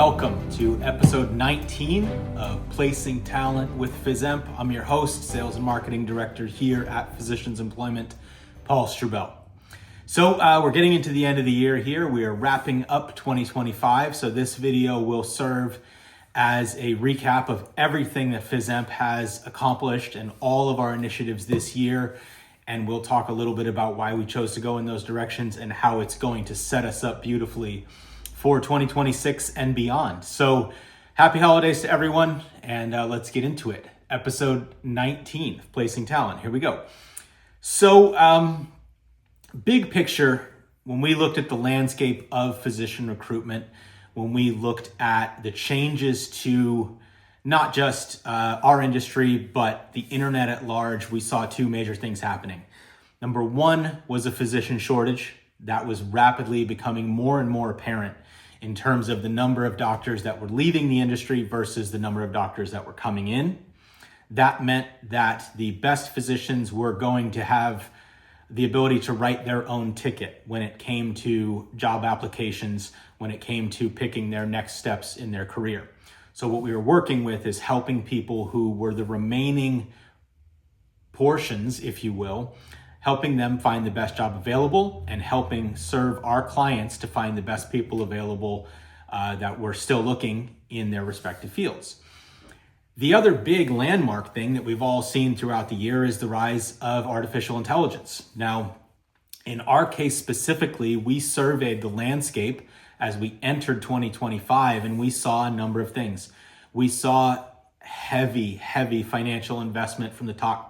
Welcome to episode 19 of Placing Talent with Physemp. I'm your host, Sales and Marketing Director here at Physicians Employment, Paul Strubel. So we're getting into the end of the year here. We are wrapping up 2025. So this video will serve as a recap of everything that Physemp has accomplished and all of our initiatives this year. And we'll talk a little bit about why we chose to go in those directions and how it's going to set us up beautifully for 2026 and beyond. So happy holidays to everyone, and let's get into it. Episode 19 of Placing Talent. Here we go. So big picture, when we looked at the landscape of physician recruitment, when we looked at the changes to not just our industry, but the internet at large, we saw two major things happening. Number one was a physician shortage that was rapidly becoming more and more apparent in terms of the number of doctors that were leaving the industry versus the number of doctors that were coming in. That meant that the best physicians were going to have the ability to write their own ticket when it came to job applications, when it came to picking their next steps in their career. So what we were working with is helping people who were the remaining portions, if you will, helping them find the best job available and helping serve our clients to find the best people available that were still looking in their respective fields. The other big landmark thing that we've all seen throughout the year is the rise of artificial intelligence. Now, in our case specifically, we surveyed the landscape as we entered 2025, and we saw a number of things. We saw heavy financial investment from the top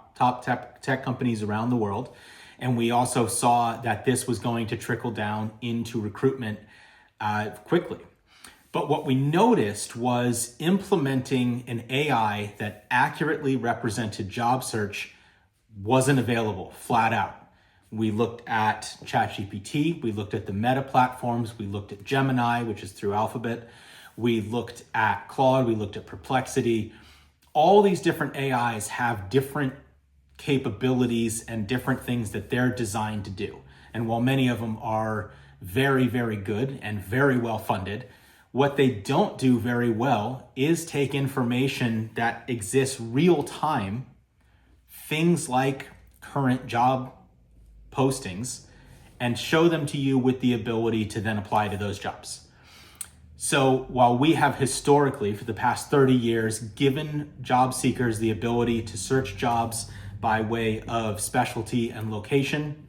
tech companies around the world. And we also saw that this was going to trickle down into recruitment quickly. But what we noticed was implementing an AI that accurately represented job search wasn't available flat out. We looked at ChatGPT, we looked at the Meta platforms, we looked at Gemini, which is through Alphabet, we looked at Claude, we looked at Perplexity. All these different AIs have different capabilities and different things that they're designed to do. And while many of them are very, very good and very well funded, what they don't do very well is take information that exists real time, things like current job postings, and show them to you with the ability to then apply to those jobs. So while we have historically, for the past 30 years, given job seekers the ability to search jobs by way of specialty and location,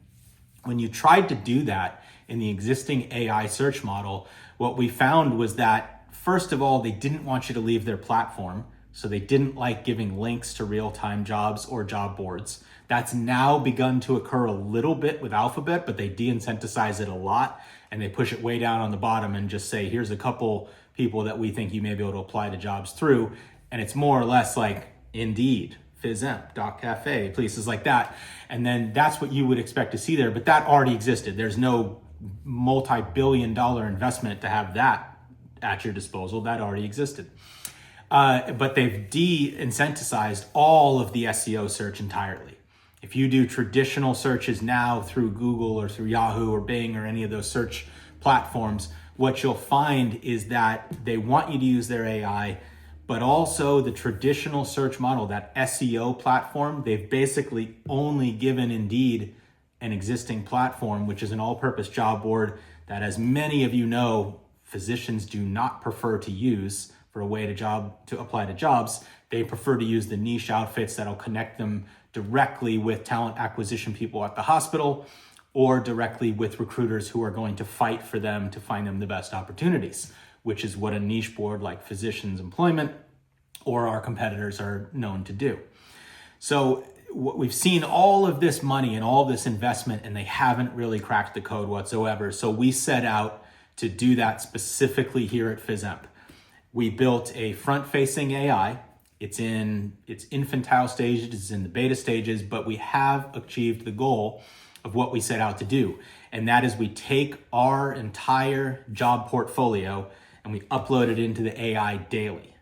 when you tried to do that in the existing AI search model, what we found was that, first of all, they didn't want you to leave their platform. So they didn't like giving links to real-time jobs or job boards. That's now begun to occur a little bit with Alphabet, but they de-incentivize it a lot and they push it way down on the bottom and just say, here's a couple people that we think you may be able to apply to jobs through. And it's more or less like Indeed, Physemp, Cafe, places like that. And then that's what you would expect to see there, but that already existed. There's no multi-billion-dollar investment to have that at your disposal. That already existed. But they've de-incentivized all of the SEO search entirely. If you do traditional searches now through Google or through Yahoo or Bing or any of those search platforms, what you'll find is that they want you to use their AI, but also the traditional search model, that SEO platform, they've basically only given Indeed an existing platform, which is an all-purpose job board that, as many of you know, physicians do not prefer to use for a way to apply to jobs. They prefer to use the niche outfits that'll connect them directly with talent acquisition people at the hospital or directly with recruiters who are going to fight for them to find them the best opportunities, which is what a niche board like Physicians Employment or our competitors are known to do. So we've seen all of this money and all this investment, and they haven't really cracked the code whatsoever. So we set out to do that specifically here at Physemp. We built a front-facing AI. It's in its infantile stages, it's in the beta stages, but we have achieved the goal of what we set out to do. And that is we take our entire job portfolio and we upload it into the AI daily.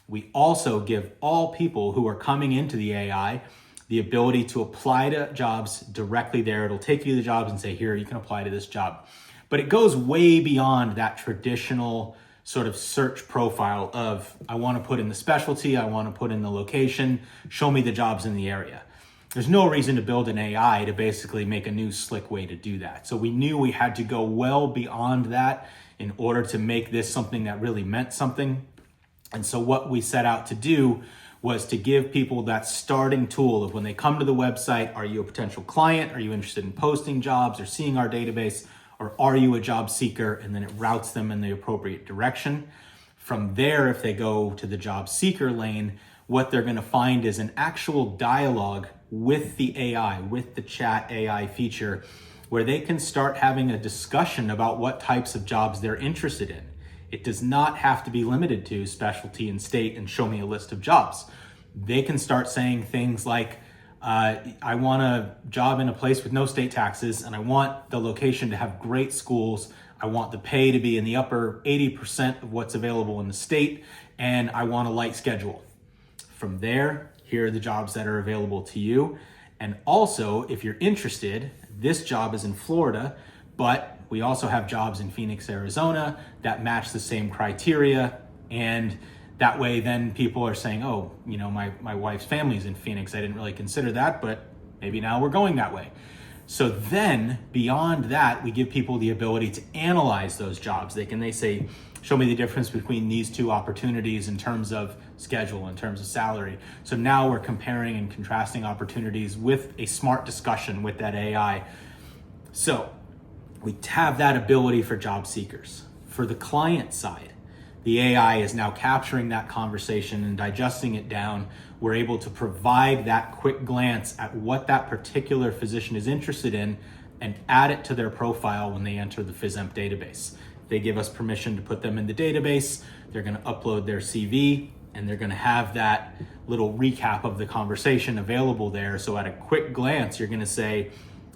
We also give all people who are coming into the AI the ability to apply to jobs directly there. It'll take you to the jobs and say, here, you can apply to this job. But it goes way beyond that traditional sort of search profile of, I want to put in the specialty, I want to put in the location, show me the jobs in the area. There's no reason to build an AI to basically make a new slick way to do that. So we knew we had to go well beyond that in order to make this something that really meant something. And so what we set out to do was to give people that starting tool of when they come to the website, are you a potential client? Are you interested in posting jobs or seeing our database? Or are you a job seeker? And then it routes them in the appropriate direction. From there, if they go to the job seeker lane, what they're gonna find is an actual dialogue with the AI, with the chat AI feature, where they can start having a discussion about what types of jobs they're interested in. It does not have to be limited to specialty and state and show me a list of jobs. They can start saying things like, I want a job in a place with no state taxes, and I want the location to have great schools. I want the pay to be in the upper 80% of what's available in the state, and I want a light schedule. From there, here are the jobs that are available to you. And also, if you're interested, this job is in Florida, but we also have jobs in Phoenix, Arizona that match the same criteria. And that way then people are saying, oh, you know, my wife's family's in Phoenix. I didn't really consider that, but maybe now we're going that way. So then beyond that, we give people the ability to analyze those jobs. They say, show me the difference between these two opportunities in terms of schedule, in terms of salary. So now we're comparing and contrasting opportunities with a smart discussion with that AI. So we have that ability for job seekers. For the client side, the AI is now capturing that conversation and digesting it down. We're able to provide that quick glance at what that particular physician is interested in and add it to their profile when they enter the Physemp database. They give us permission to put them in the database. They're going to upload their CV, and they're going to have that little recap of the conversation available there. So at a quick glance, you're going to say,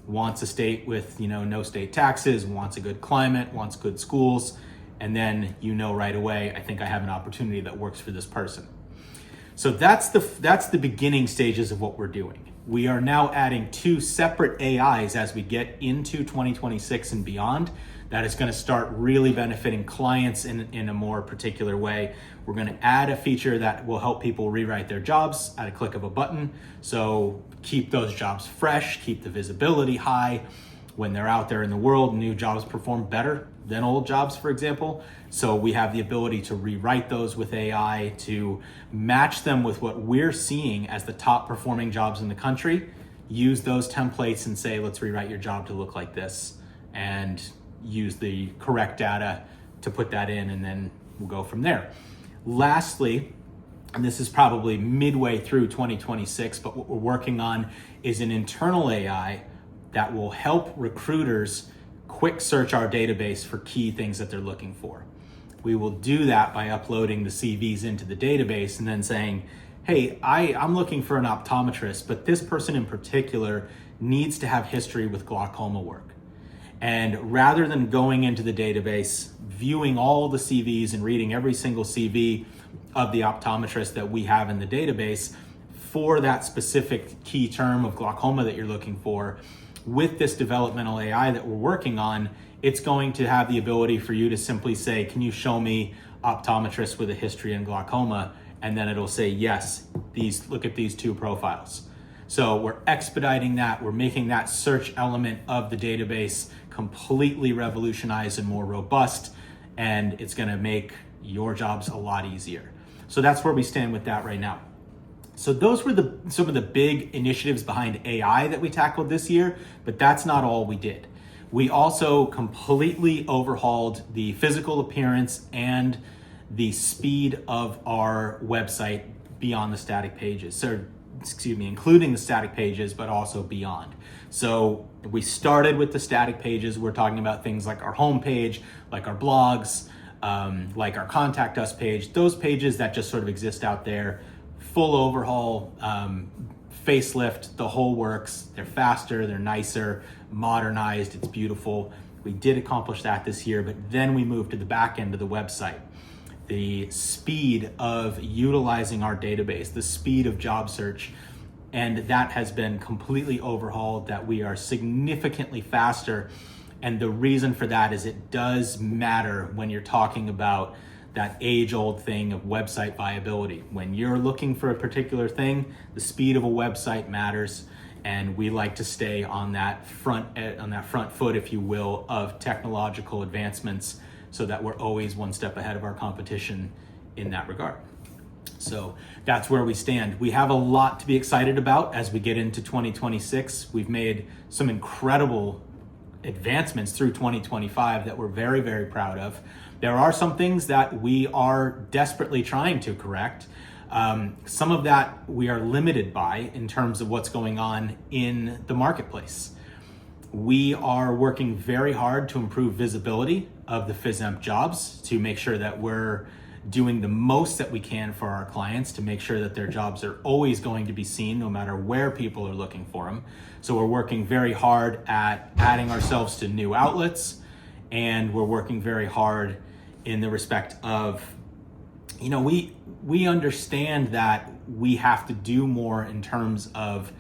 wants a state with, no state taxes, wants a good climate, wants good schools. And then right away, I think I have an opportunity that works for this person. So that's the beginning stages of what we're doing. We are now adding 2 separate AIs as we get into 2026 and beyond. That is going to start really benefiting clients in a more particular way. We're going to add a feature that will help people rewrite their jobs at a click of a button. So keep those jobs fresh, keep the visibility high. When they're out there in the world, new jobs perform better than old jobs, for example. So we have the ability to rewrite those with AI, to match them with what we're seeing as the top performing jobs in the country, use those templates and say, let's rewrite your job to look like this, and use the correct data to put that in, and then we'll go from there. Lastly, and this is probably midway through 2026, but what we're working on is an internal AI that will help recruiters quick search our database for key things that they're looking for. We will do that by uploading the CVs into the database and then saying, hey, I'm looking for an optometrist, but this person in particular needs to have history with glaucoma work. And rather than going into the database, viewing all the CVs and reading every single CV of the optometrist that we have in the database for that specific key term of glaucoma that you're looking for, with this developmental AI that we're working on, it's going to have the ability for you to simply say, can you show me optometrists with a history in glaucoma? And then it'll say, yes, look at these 2 profiles. So we're expediting that. We're making that search element of the database completely revolutionized and more robust, and it's going to make your jobs a lot easier. So that's where we stand with that right now. So those were some of the big initiatives behind AI that we tackled this year, but that's not all we did. We also completely overhauled the physical appearance and the speed of our website beyond the static pages. So, including the static pages, but also beyond. So we started with the static pages. We're talking about things like our homepage, like our blogs, like our contact us page, those pages that just sort of exist out there. Full overhaul, facelift, the whole works. They're faster, they're nicer, modernized, it's beautiful. We did accomplish that this year, but then we moved to the back end of the website. The speed of utilizing our database, the speed of job search, and that has been completely overhauled, that we are significantly faster. And the reason for that is it does matter when you're talking about that age-old thing of website viability. When you're looking for a particular thing, the speed of a website matters, and we like to stay on that front foot, if you will, of technological advancements, so that we're always one step ahead of our competition in that regard. So that's where we stand. We have a lot to be excited about as we get into 2026. We've made some incredible advancements through 2025 that we're very, very proud of. There are some things that we are desperately trying to correct. Some of that we are limited by in terms of what's going on in the marketplace. We are working very hard to improve visibility of the Physemp jobs, to make sure that we're doing the most that we can for our clients, to make sure that their jobs are always going to be seen no matter where people are looking for them. So we're working very hard at adding ourselves to new outlets, and we're working very hard in the respect of, we understand that we have to do more in terms of,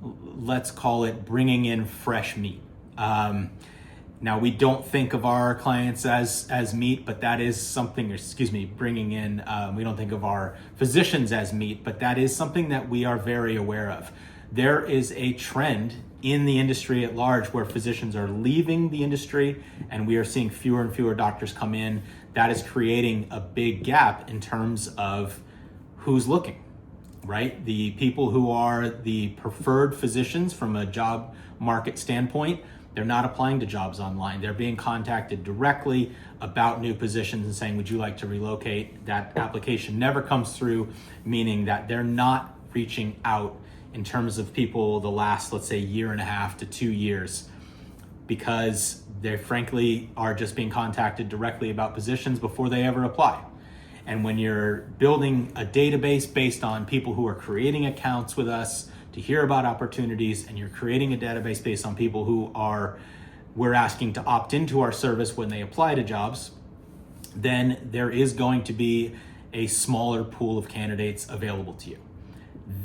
let's call it, bringing in fresh meat. Now, we don't think of our clients as meat, but that is something, bringing in, we don't think of our physicians as meat, but that is something that we are very aware of. There is a trend in the industry at large where physicians are leaving the industry, and we are seeing fewer and fewer doctors come in. That is creating a big gap in terms of who's looking, right? The people who are the preferred physicians from a job market standpoint, they're not applying to jobs online. They're being contacted directly about new positions and saying, would you like to relocate? That application never comes through, meaning that they're not reaching out in terms of people the last, let's say, year and a half to 2 years, because they frankly are just being contacted directly about positions before they ever apply. And when you're building a database based on people who are creating accounts with us to hear about opportunities, and you're creating a database based on people who we're asking to opt into our service when they apply to jobs, then there is going to be a smaller pool of candidates available to you.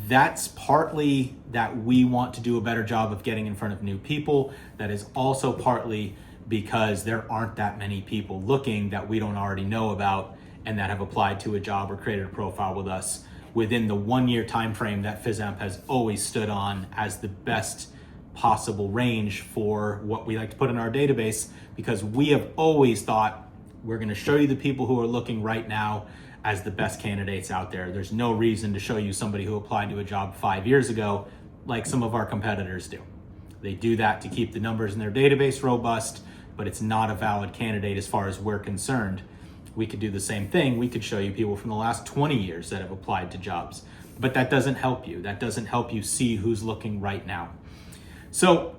That's partly that we want to do a better job of getting in front of new people. That is also partly because there aren't that many people looking that we don't already know about and that have applied to a job or created a profile with us within the 1 year time frame that Physemp has always stood on as the best possible range for what we like to put in our database, because we have always thought we're going to show you the people who are looking right now as the best candidates out there. There's no reason to show you somebody who applied to a job 5 years ago like some of our competitors do. They do that to keep the numbers in their database robust, but it's not a valid candidate as far as we're concerned. We could do the same thing. We could show you people from the last 20 years that have applied to jobs, but that doesn't help you. That doesn't help you see who's looking right now. So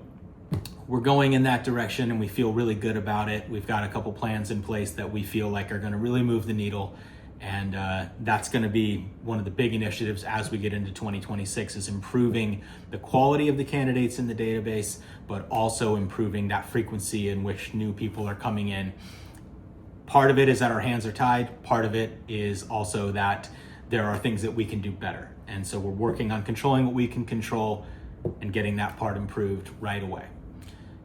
we're going in that direction, and we feel really good about it. We've got a couple plans in place that we feel like are going to really move the needle. And that's going to be one of the big initiatives as we get into 2026, is improving the quality of the candidates in the database, but also improving that frequency in which new people are coming in. Part of it is that our hands are tied. Part of it is also that there are things that we can do better. And so we're working on controlling what we can control and getting that part improved right away.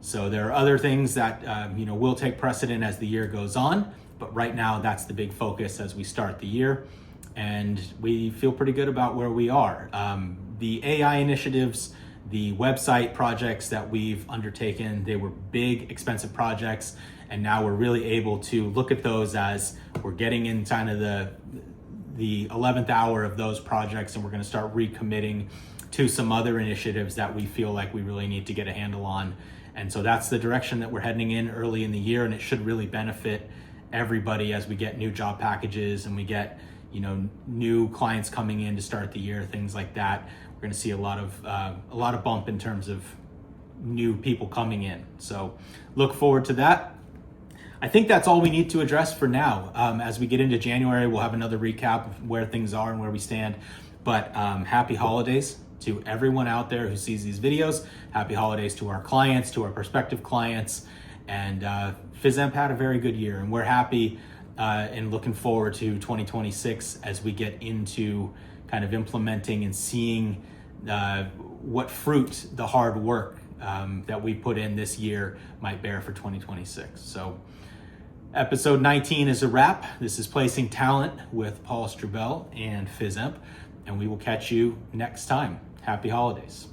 So there are other things that will take precedent as the year goes on. But right now, that's the big focus as we start the year, and we feel pretty good about where we are. The AI initiatives, the website projects that we've undertaken, they were big, expensive projects, and now we're really able to look at those as we're getting in kind of the 11th hour of those projects, and we're going to start recommitting to some other initiatives that we feel like we really need to get a handle on. And so that's the direction that we're heading in early in the year, and it should really benefit everybody as we get new job packages and we get new clients coming in to start the year, things like that. We're going to see a lot of bump in terms of new people coming in. So look forward to that. I think that's all we need to address for now. As we get into January, we'll have another recap of where things are and where we stand. But happy holidays to everyone out there who sees these videos. Happy holidays to our clients, to our prospective clients. And Physemp had a very good year, and we're happy and looking forward to 2026 as we get into kind of implementing and seeing what fruit the hard work that we put in this year might bear for 2026. So Episode 19 is a wrap. This is Placing Talent with Paul Strubel and Physemp, and we will catch you next time. Happy holidays.